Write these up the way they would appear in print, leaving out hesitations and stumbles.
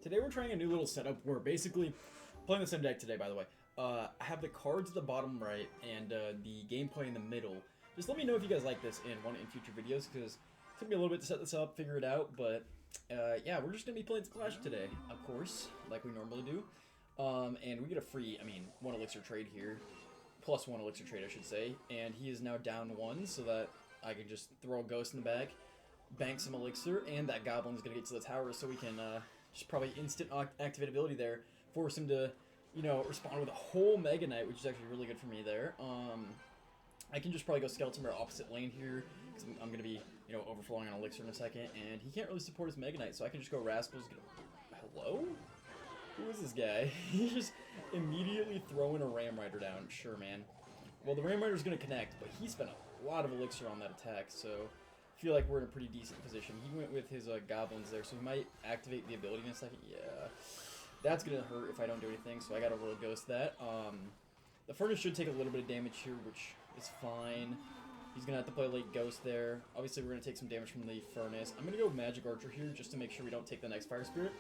Today we're trying a new little setup where basically, playing the same deck today by the way, I have the cards at the bottom right and the gameplay in the middle. Just let me know if you guys like this and want it in future videos, because it took me a little bit to set this up, figure it out, but yeah, we're just going to be playing Clash today, of course, like we normally do. And we get a free, one elixir trade here, plus one elixir trade I should say, and he is now down one so that I can just throw a ghost in the back, bank some elixir, and that goblin's going to get to the tower so we can just probably instant activate ability there, force him to, you know, respond with a whole Mega Knight, which is actually really good for me there. I can just probably go Skeleton Bear opposite lane here, because I'm going to be, you know, overflowing on Elixir in a second, and he can't really support his Mega Knight, so I can just go Rascals. Hello? Who is this guy? He's just immediately throwing a Ram Rider down. Sure, man. Well, the Ram Rider's going to connect, but he spent a lot of Elixir on that attack, so I feel like we're in a pretty decent position. He went with his Goblins there, so he might activate the ability in a second. Yeah, that's going to hurt if I don't do anything, so I got to roll Ghost that. The Furnace should take a little bit of damage here, which is fine. He's going to have to play late Ghost there. Obviously, we're going to take some damage from the Furnace. I'm going to go Magic Archer here just to make sure we don't take the next Fire Spirit.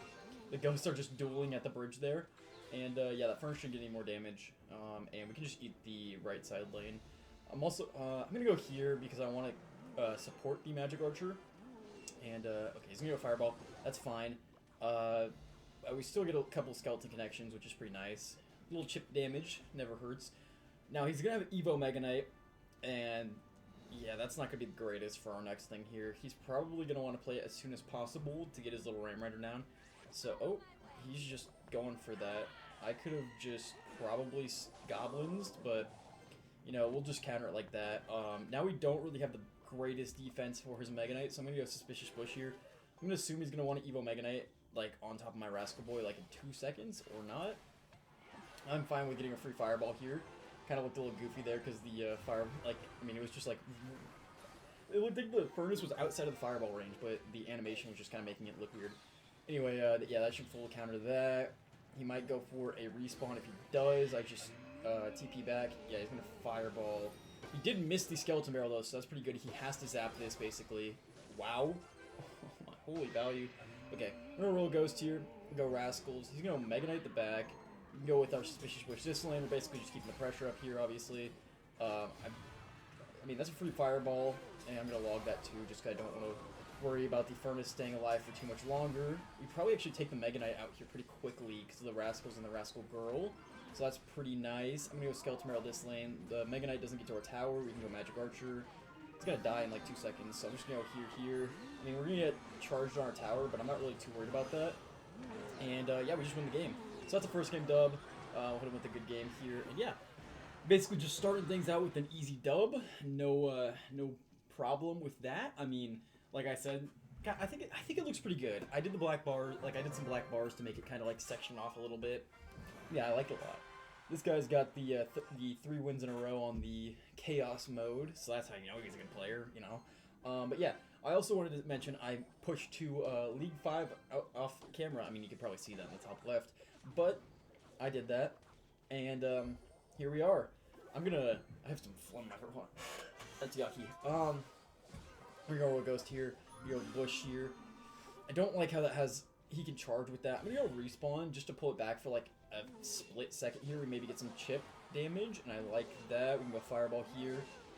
The Ghosts are just dueling at the bridge there. And yeah, that Furnace shouldn't get any more damage. And we can just eat the right side lane. I'm also, I'm going to go here because I want to support the Magic Archer. And, okay, he's going to go Fireball. That's fine. We still get a couple Skeleton connections, which is pretty nice. A little chip damage, never hurts. Now he's going to have Evo Mega Knight, and yeah, that's not going to be the greatest for our next thing here. He's probably going to want to play it as soon as possible to get his little Ram Rider down. So, oh, he's just going for that. I could have just probably Goblins, but, you know, we'll just counter it like that. Now we don't really have the greatest defense for his Mega Knight, so I'm going to go Suspicious Bush here. I'm going to assume he's going to want to Evo Mega Knight, like, on top of my Rascal Boy, like, in 2 seconds, or not. I'm fine with getting a free Fireball here. Kind of looked a little goofy there because the fire, like, it was just like, it looked like the Furnace was outside of the Fireball range, but the animation was just kind of making it look weird. Anyway, yeah, that should full counter that. He might go for a respawn. If he does, I just TP back. Yeah, he's going to Fireball. He did miss the Skeleton Barrel, though, so that's pretty good. He has to zap this, basically. Wow. Oh, my holy value. Okay, I'm going to roll Ghost here. Go Rascals. He's going to Mega Knight the back. We can go with our Suspicious Bush this lane. We're basically just keeping the pressure up here, obviously. I mean, that's a free Fireball, and I'm going to log that too, just because I don't want to worry about the Furnace staying alive for too much longer. We probably actually take the Mega Knight out here pretty quickly because of the Rascals and the Rascal Girl, so that's pretty nice. I'm going to go Skeleton Barrel this lane. The Mega Knight doesn't get to our tower. We can go Magic Archer. It's going to die in like 2 seconds, so I'm just going to go here. I mean, we're going to get charged on our tower, but I'm not really too worried about that. And yeah, we just win the game. So that's the first game dub. We'll hit him with a good game here, and yeah, basically just starting things out with an easy dub. No, no problem with that. I mean, like I said, I think it looks pretty good. I did the black bar, like I did some black bars to make it kind of like section off a little bit. Yeah, I like it a lot. This guy's got the 3 wins in a row on the Chaos mode, so that's how you know he's a good player, you know. But yeah, I also wanted to mention I pushed to League 5 off camera. I mean, you can probably see that in the top left, but I did that, and here we are. I have some phlegm in my throat. That's yucky. We're gonna go Ghost here. We go Bush here. I don't like how that has. He can charge with that. I'm gonna go Respawn just to pull it back for like a split second here. We maybe get some chip damage, and I like that. We can go Fireball here.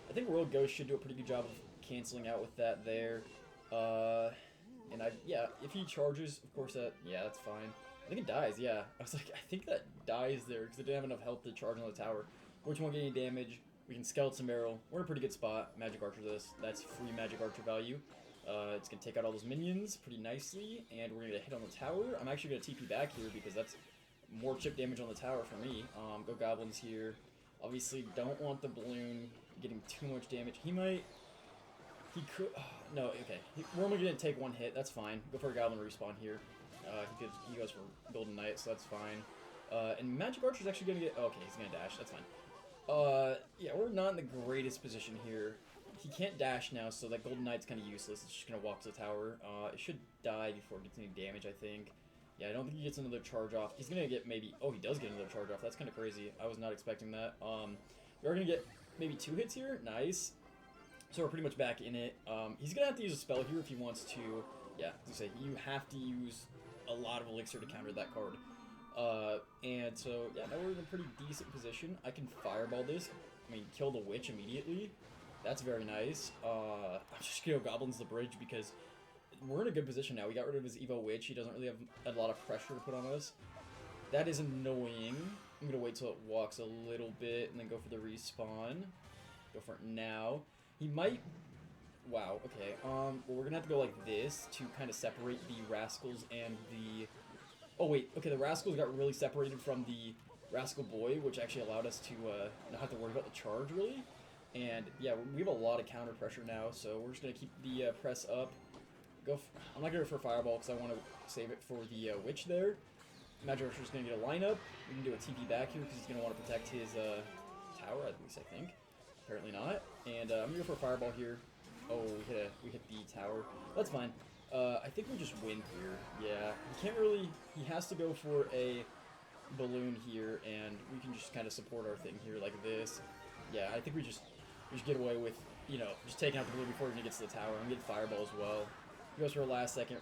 I think Royal Ghost should do a pretty good job of canceling out with that there. And yeah, if he charges, of course yeah, that's fine. I think it dies, yeah. I was like, I think that dies there because it didn't have enough health to charge on the tower. Which won't get any damage. We can Skeleton Barrel. We're in a pretty good spot. Magic Archer this. That's free Magic Archer value. It's going to take out all those minions pretty nicely, and we're going to hit on the tower. I'm actually going to TP back here because that's more chip damage on the tower for me. Go Goblins here. Obviously, don't want the balloon getting too much damage. He could, no, okay. We're only going to take 1 hit, that's fine. Go for a Goblin respawn here. He goes for Golden Knight, so that's fine. And Magic Archer's actually going to get, okay, he's going to dash, that's fine. Yeah, we're not in the greatest position here. He can't dash now, so that Golden Knight's kind of useless. It's just going to walk to the tower. It should die before it gets any damage, I think. Yeah, I don't think he gets another charge off. He's going to get maybe, oh, he does get another charge off. That's kind of crazy. I was not expecting that. We are going to get maybe 2 hits here. Nice. So we're pretty much back in it. He's going to have to use a spell here if he wants to. Yeah, as I say, you have to use a lot of elixir to counter that card. And so, yeah, now we're in a pretty decent position. I can fireball this. I mean, kill the witch immediately. That's very nice. I'm just gonna go Goblins the bridge because we're in a good position now. We got rid of his Evo Witch. He doesn't really have a lot of pressure to put on us. That is annoying. I'm gonna wait till it walks a little bit and then go for the respawn. Go for it now. He might... Wow, okay. Well, we're gonna have to go like this to kind of separate the Rascals and the... Oh, wait. Okay, the Rascals got really separated from the Rascal Boy, which actually allowed us to not have to worry about the charge, really. And, yeah, we have a lot of counter pressure now, so we're just gonna keep the press up. I'm not gonna go for Fireball because I want to save it for the Witch there. Magic Archer's gonna get a lineup. We can do a TP back here because he's gonna want to protect his tower, at least I think. Apparently not. And I'm gonna go for a Fireball here. Oh, we hit the tower. That's fine. I think we just win here. Yeah, he can't really. He has to go for a balloon here, and we can just kind of support our thing here like this. Yeah, I think we just get away with, you know, just taking out the balloon before he gets to the tower. I'm gonna get Fireball as well. He goes for a last second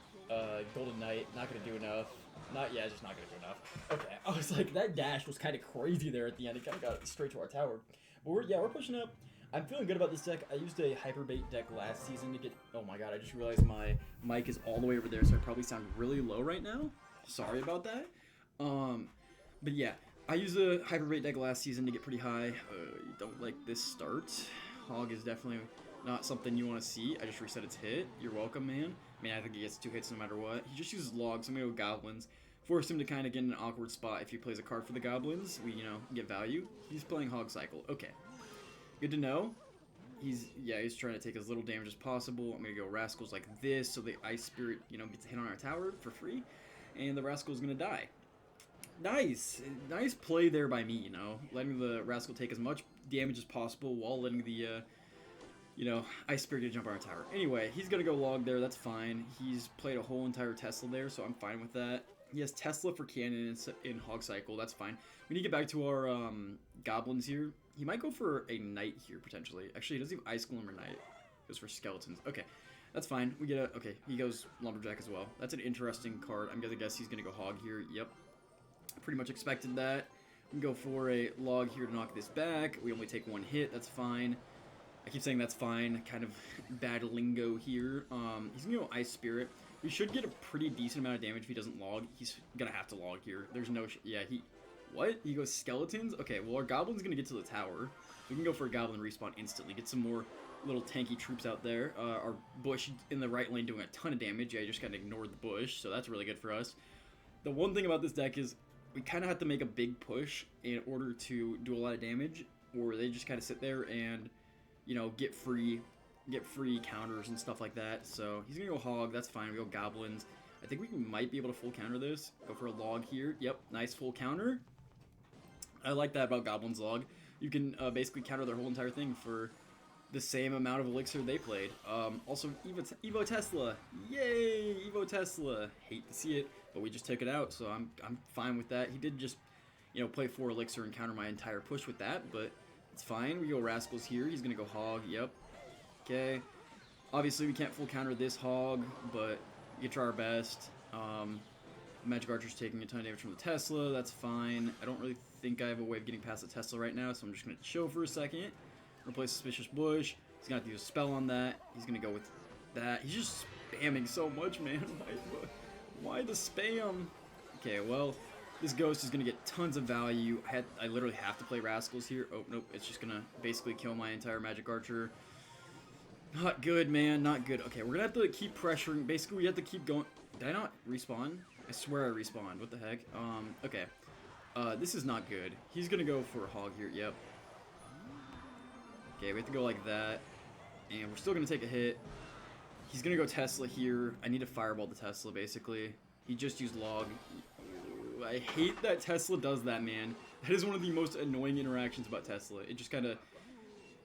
Golden Knight. Not gonna do enough. Just not gonna do enough. Okay, I was like, that dash was kind of crazy there at the end. It kind of got straight to our tower. But we're pushing up. I'm feeling good about this deck. I used a Hyperbait deck last season to get... Oh my god, I just realized my mic is all the way over there, so I probably sound really low right now. Sorry about that. But yeah, I used a Hyperbait deck last season to get pretty high. You don't like this start. Hog is definitely not something you want to see. I just reset its hit. You're welcome, man. I mean, I think he gets 2 hits no matter what. He just uses logs. I'm going to go Goblins. Force him to kind of get in an awkward spot. If he plays a card for the Goblins, we, you know, get value. He's playing Hog Cycle. Okay. Good to know. He's trying to take as little damage as possible. I'm going to go Rascals like this so the Ice Spirit, you know, gets a hit on our tower for free. And the Rascal's going to die. Nice. Nice play there by me, you know. Letting the Rascal take as much damage as possible while letting the... you know, Ice Spirit to jump on our tower. Anyway, he's going to go log there. That's fine. He's played a whole entire Tesla there, so I'm fine with that. He has Tesla for cannon in Hog Cycle. That's fine. We need to get back to our Goblins here. He might go for a Knight here, potentially. Actually, he doesn't have Ice Golem or Knight. He goes for Skeletons. Okay, that's fine. We get a... Okay, he goes Lumberjack as well. That's an interesting card. I'm going to guess he's going to go Hog here. Yep. Pretty much expected that. We can go for a log here to knock this back. We only take 1 hit. That's fine. I keep saying that's fine, kind of bad lingo here. He's gonna go Ice Spirit. We should get a pretty decent amount of damage if he doesn't log. He's gonna have to log here. There's no what? He goes Skeletons? Okay, well our Goblin's gonna get to the tower. We can go for a Goblin respawn instantly. Get some more little tanky troops out there. Our Bush in the right lane doing a ton of damage. Yeah, you just gotta ignore the Bush, so that's really good for us. The one thing about this deck is we kind of have to make a big push in order to do a lot of damage, or they just kind of sit there and... you know, get free counters and stuff like that. So he's gonna go Hog. That's fine. We go Goblins. I think we might be able to full counter this. Go for a log here. Yep, nice full counter. I like that about Goblins log. You can basically counter their whole entire thing for the same amount of elixir they played. Also, Evo Tesla. Yay, Evo Tesla. Hate to see it, but we just took it out, so I'm fine with that. He did just, you know, play 4 elixir and counter my entire push with that, but it's fine. We go Rascals here. He's going to go Hog. Yep. Okay. Obviously, we can't full counter this Hog, but we can try our best. Magic Archer's taking a ton of damage from the Tesla. That's fine. I don't really think I have a way of getting past the Tesla right now, so I'm just going to chill for a second. Replace Suspicious Bush. He's going to have to use a spell on that. He's going to go with that. He's just spamming so much, man. Why the spam? Okay, well... this Ghost is going to get tons of value. I literally have to play Rascals here. Oh, nope. It's just going to basically kill my entire Magic Archer. Not good, man. Not good. Okay, we're going to have to keep pressuring. Basically, we have to keep going. Did I not respawn? I swear I respawned. What the heck? Okay. This is not good. He's going to go for a Hog here. Yep. Okay, we have to go like that. And we're still going to take a hit. He's going to go Tesla here. I need to fireball the Tesla, basically. He just used log. I hate that Tesla does that, man. That is one of the most annoying interactions about Tesla. It just kind of...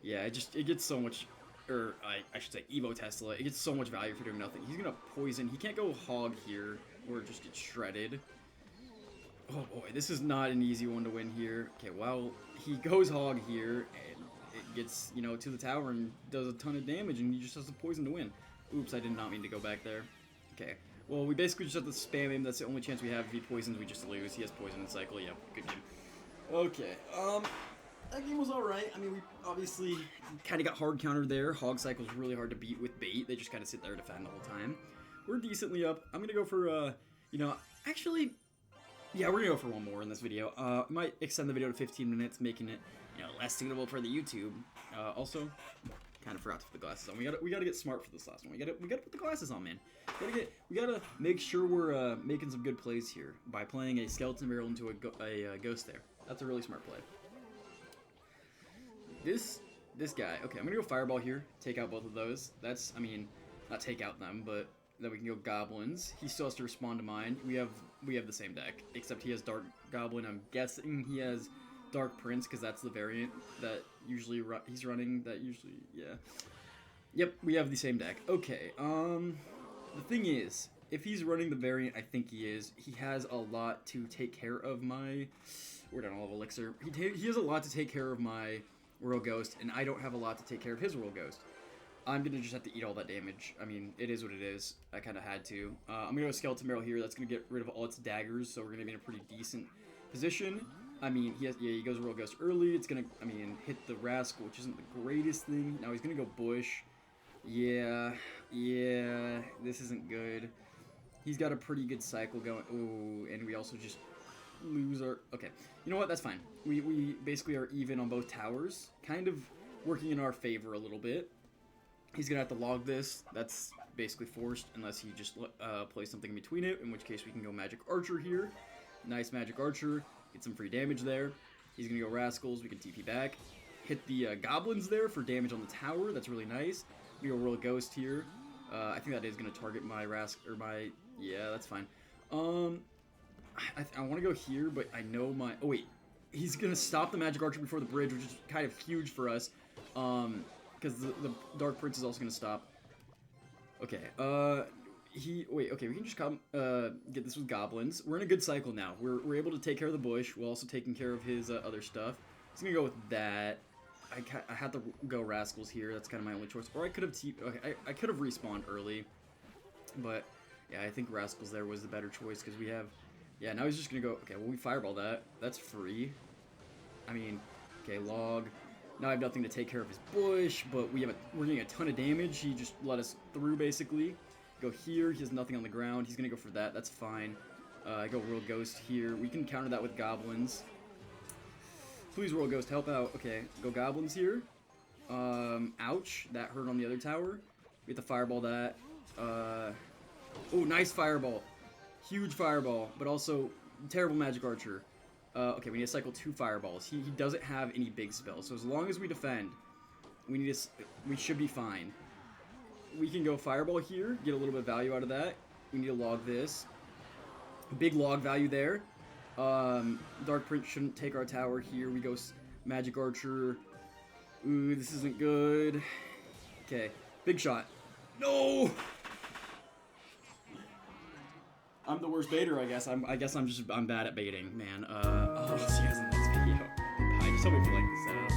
yeah, it gets so much... or, I should say Evo Tesla. It gets so much value for doing nothing. He's going to poison. He can't go Hog here, or just get shredded. Oh, boy. This is not an easy one to win here. Okay, well, he goes Hog here, and it gets, you know, to the tower and does a ton of damage, and he just has to poison to win. Oops, I did not mean to go back there. Okay. Well, we basically just have to spam him. That's the only chance we have. If he poisons, we just lose. He has poison and cycle. Yeah, good game. Okay, that game was alright. I mean, we obviously kind of got hard countered there. Hog cycle's really hard to beat with bait. They just kind of sit there and defend the whole time. We're decently up. I'm gonna go for, you know, actually, yeah, we're gonna go for one more in this video. Might extend the video to 15 minutes, making it, you know, less suitable for the YouTube. Also, kind of forgot to put the glasses on. We gotta get smart for this last one. We gotta put the glasses on, man. We gotta make sure we're making some good plays here by playing a skeleton barrel into a ghost there. That's a really smart play. This guy. Okay, I'm gonna go fireball here. Take out both of those. That's, I mean, not take out them, but then we can go goblins. He still has to respond to mine. We have the same deck, except he has dark goblin. I'm guessing he has dark prince because that's the variant that usually he's running. That usually, yeah. Yep, we have the same deck. Okay. The thing is, if he's running the variant, I think he is. He has a lot to take care of my. We're down all of elixir. He has a lot to take care of my Royal Ghost, and I don't have a lot to take care of his Royal Ghost. I'm gonna just have to eat all that damage. I mean, it is what it is. I kind of had to. I'm gonna go skeleton barrel here. That's gonna get rid of all its daggers, so we're gonna be in a pretty decent position. I mean, he goes Royal Ghost early. It's gonna, I mean, hit the rascal, which isn't the greatest thing. Now he's gonna go bush. Yeah, this isn't good. He's got a pretty good cycle going. Oh, and we also just lose our. Okay, you know what? That's fine. We basically are even on both towers, kind of working in our favor a little bit. He's gonna have to log this. That's basically forced unless he just plays something in between it, in which case we can go Magic Archer here. Nice Magic Archer. Get some free damage there. He's gonna go Rascals. We can TP back. Hit the Goblins there for damage on the tower. That's really nice. We go Royal Ghost here. I think that is gonna target my yeah, that's fine. I want to go here, but I know my. Oh wait, he's gonna stop the Magic Archer before the bridge, which is kind of huge for us. Because the Dark Prince is also gonna stop. Okay. Wait. Okay, we can just come. Get this with goblins. We're in a good cycle now. We're able to take care of the bush. We're also taking care of his other stuff. He's gonna go with that. I had to go Rascals here. That's kind of my only choice. Or I could have okay, I could have respawned early, but yeah, I think Rascals there was the better choice because we have. Yeah, now he's just gonna go. Okay, well we fireball that. That's free. I mean, okay, log. Now I have nothing to take care of his bush, but we're getting a ton of damage. He just let us through basically. Go here. He has nothing on the ground. He's gonna go for that. That's fine. I go Royal Ghost here. We can counter that with goblins. Please, Royal Ghost, help out. Okay, go goblins here. Ouch. That hurt on the other tower. We have to fireball that. Oh, nice fireball. Huge fireball, but also terrible Magic Archer. Okay, we need to cycle 2 fireballs. He doesn't have any big spells, so as long as we defend, we should be fine. We can go fireball here, get a little bit of value out of that. We need to log this. Big log value there. Dark Prince shouldn't take our tower here. We go Magic Archer. Ooh, this isn't good. Okay, big shot. No! I'm the worst baiter, I guess. I'm bad at baiting, man. I'll see you guys in the next video. Bye. Just hope you like this.